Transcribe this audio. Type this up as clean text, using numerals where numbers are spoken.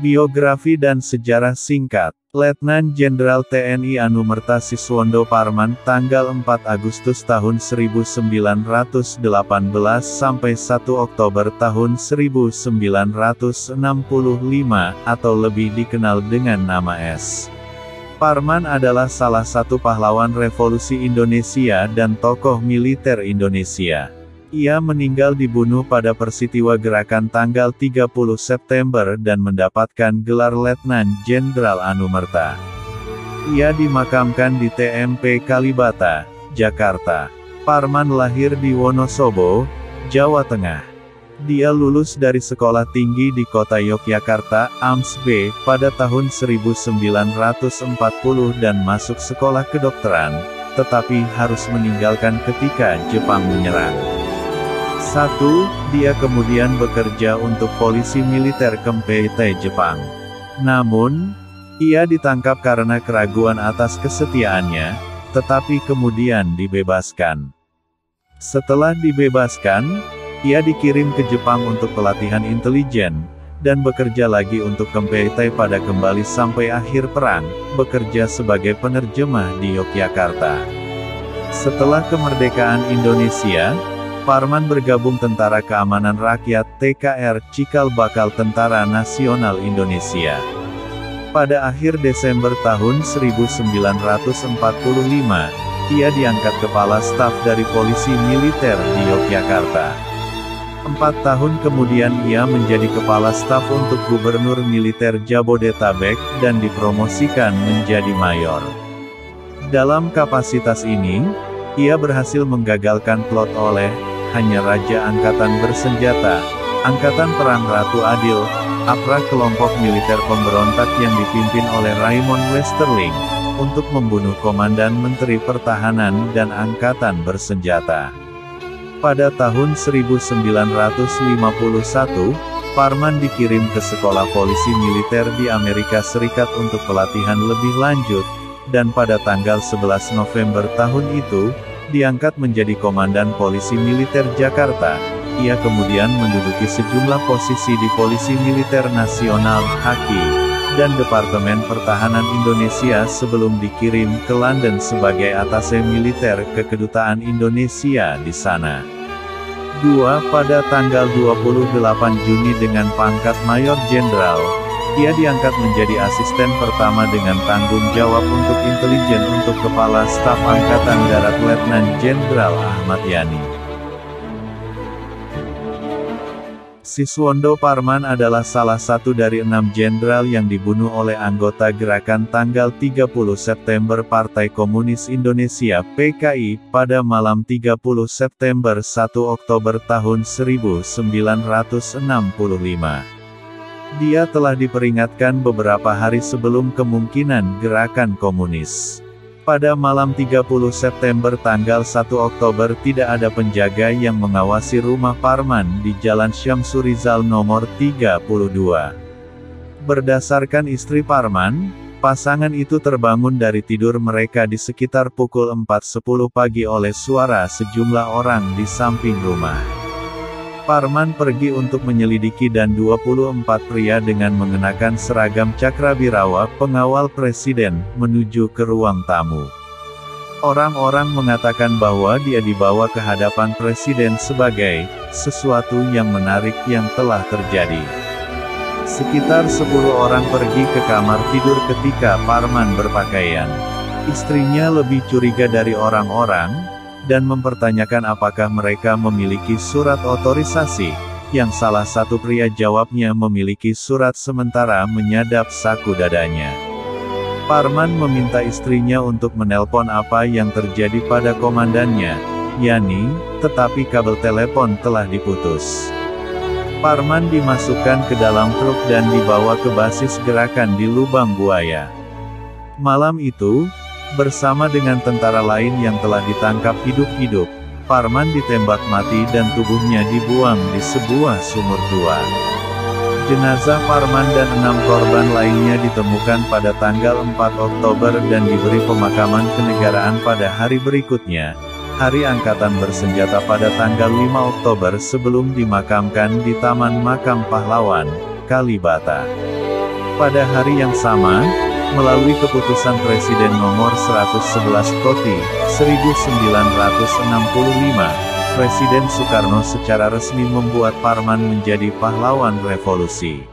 Biografi dan sejarah singkat. Letnan Jenderal TNI Anumerta Siswondo Parman, tanggal 4 Agustus tahun 1918 sampai 1 Oktober tahun 1965, atau lebih dikenal dengan nama S. Parman adalah salah satu pahlawan revolusi Indonesia dan tokoh militer Indonesia. Ia meninggal dibunuh pada peristiwa gerakan tanggal 30 September dan mendapatkan gelar Letnan Jenderal Anumerta. Ia dimakamkan di TMP Kalibata, Jakarta. Parman lahir di Wonosobo, Jawa Tengah. Dia lulus dari sekolah tinggi di kota Yogyakarta, AMSB, pada tahun 1940 dan masuk sekolah kedokteran, tetapi harus meninggalkan ketika Jepang menyerang. 1. Dia kemudian bekerja untuk polisi militer Kempeitai Jepang. Namun, ia ditangkap karena keraguan atas kesetiaannya, tetapi kemudian dibebaskan. Setelah dibebaskan, ia dikirim ke Jepang untuk pelatihan intelijen, dan bekerja lagi untuk Kempeitai pada kembali sampai akhir perang, bekerja sebagai penerjemah di Yogyakarta. Setelah kemerdekaan Indonesia, Parman bergabung Tentara Keamanan Rakyat (TKR) Cikal Bakal Tentara Nasional Indonesia. Pada akhir Desember tahun 1945, ia diangkat Kepala Staf dari Polisi Militer di Yogyakarta. 4 tahun kemudian ia menjadi Kepala Staf untuk Gubernur Militer Jabodetabek, dan dipromosikan menjadi Mayor. Dalam kapasitas ini, ia berhasil menggagalkan plot oleh hanya Raja Angkatan Bersenjata, Angkatan Perang Ratu Adil, APRA, kelompok militer pemberontak yang dipimpin oleh Raymond Westerling, untuk membunuh Komandan Menteri Pertahanan dan Angkatan Bersenjata. Pada tahun 1951, Parman dikirim ke sekolah polisi militer di Amerika Serikat untuk pelatihan lebih lanjut, dan pada tanggal 11 November tahun itu, diangkat menjadi Komandan Polisi Militer Jakarta. Ia kemudian menduduki sejumlah posisi di Polisi Militer Nasional, HAKI, dan Departemen Pertahanan Indonesia sebelum dikirim ke London sebagai atase militer ke Kedutaan Indonesia di sana. 2. Pada tanggal 28 Juni dengan pangkat Mayor Jenderal, ia diangkat menjadi asisten pertama dengan tanggung jawab untuk intelijen untuk Kepala Staf Angkatan Darat Letnan Jenderal Ahmad Yani. Siswondo Parman adalah salah satu dari 6 jenderal yang dibunuh oleh anggota gerakan tanggal 30 September Partai Komunis Indonesia (PKI) pada malam 30 September 1 Oktober tahun 1965. Dia telah diperingatkan beberapa hari sebelum kemungkinan gerakan komunis. Pada malam 30 September tanggal 1 Oktober tidak ada penjaga yang mengawasi rumah Parman di Jalan Syamsurizal nomor 32. Berdasarkan istri Parman, pasangan itu terbangun dari tidur mereka di sekitar pukul 4.10 pagi oleh suara sejumlah orang di samping rumah. Parman pergi untuk menyelidiki dan 24 pria dengan mengenakan seragam Cakrabirawa pengawal presiden, menuju ke ruang tamu. Orang-orang mengatakan bahwa dia dibawa ke hadapan presiden sebagai sesuatu yang menarik yang telah terjadi. Sekitar 10 orang pergi ke kamar tidur ketika Parman berpakaian. Istrinya lebih curiga dari orang-orang, dan mempertanyakan apakah mereka memiliki surat otorisasi, yang salah satu pria jawabnya memiliki surat sementara menyadap saku dadanya. Parman meminta istrinya untuk menelpon apa yang terjadi pada komandannya, Yani, tetapi kabel telepon telah diputus. Parman dimasukkan ke dalam truk dan dibawa ke basis gerakan di Lubang Buaya. Malam itu, bersama dengan tentara lain yang telah ditangkap hidup-hidup, Parman ditembak mati dan tubuhnya dibuang di sebuah sumur tua. Jenazah Parman dan 6 korban lainnya ditemukan pada tanggal 4 Oktober dan diberi pemakaman kenegaraan pada hari berikutnya, Hari Angkatan Bersenjata pada tanggal 5 Oktober sebelum dimakamkan di Taman Makam Pahlawan, Kalibata. Pada hari yang sama, melalui keputusan Presiden nomor 111 Koti, 1965, Presiden Soekarno secara resmi membuat Parman menjadi pahlawan revolusi.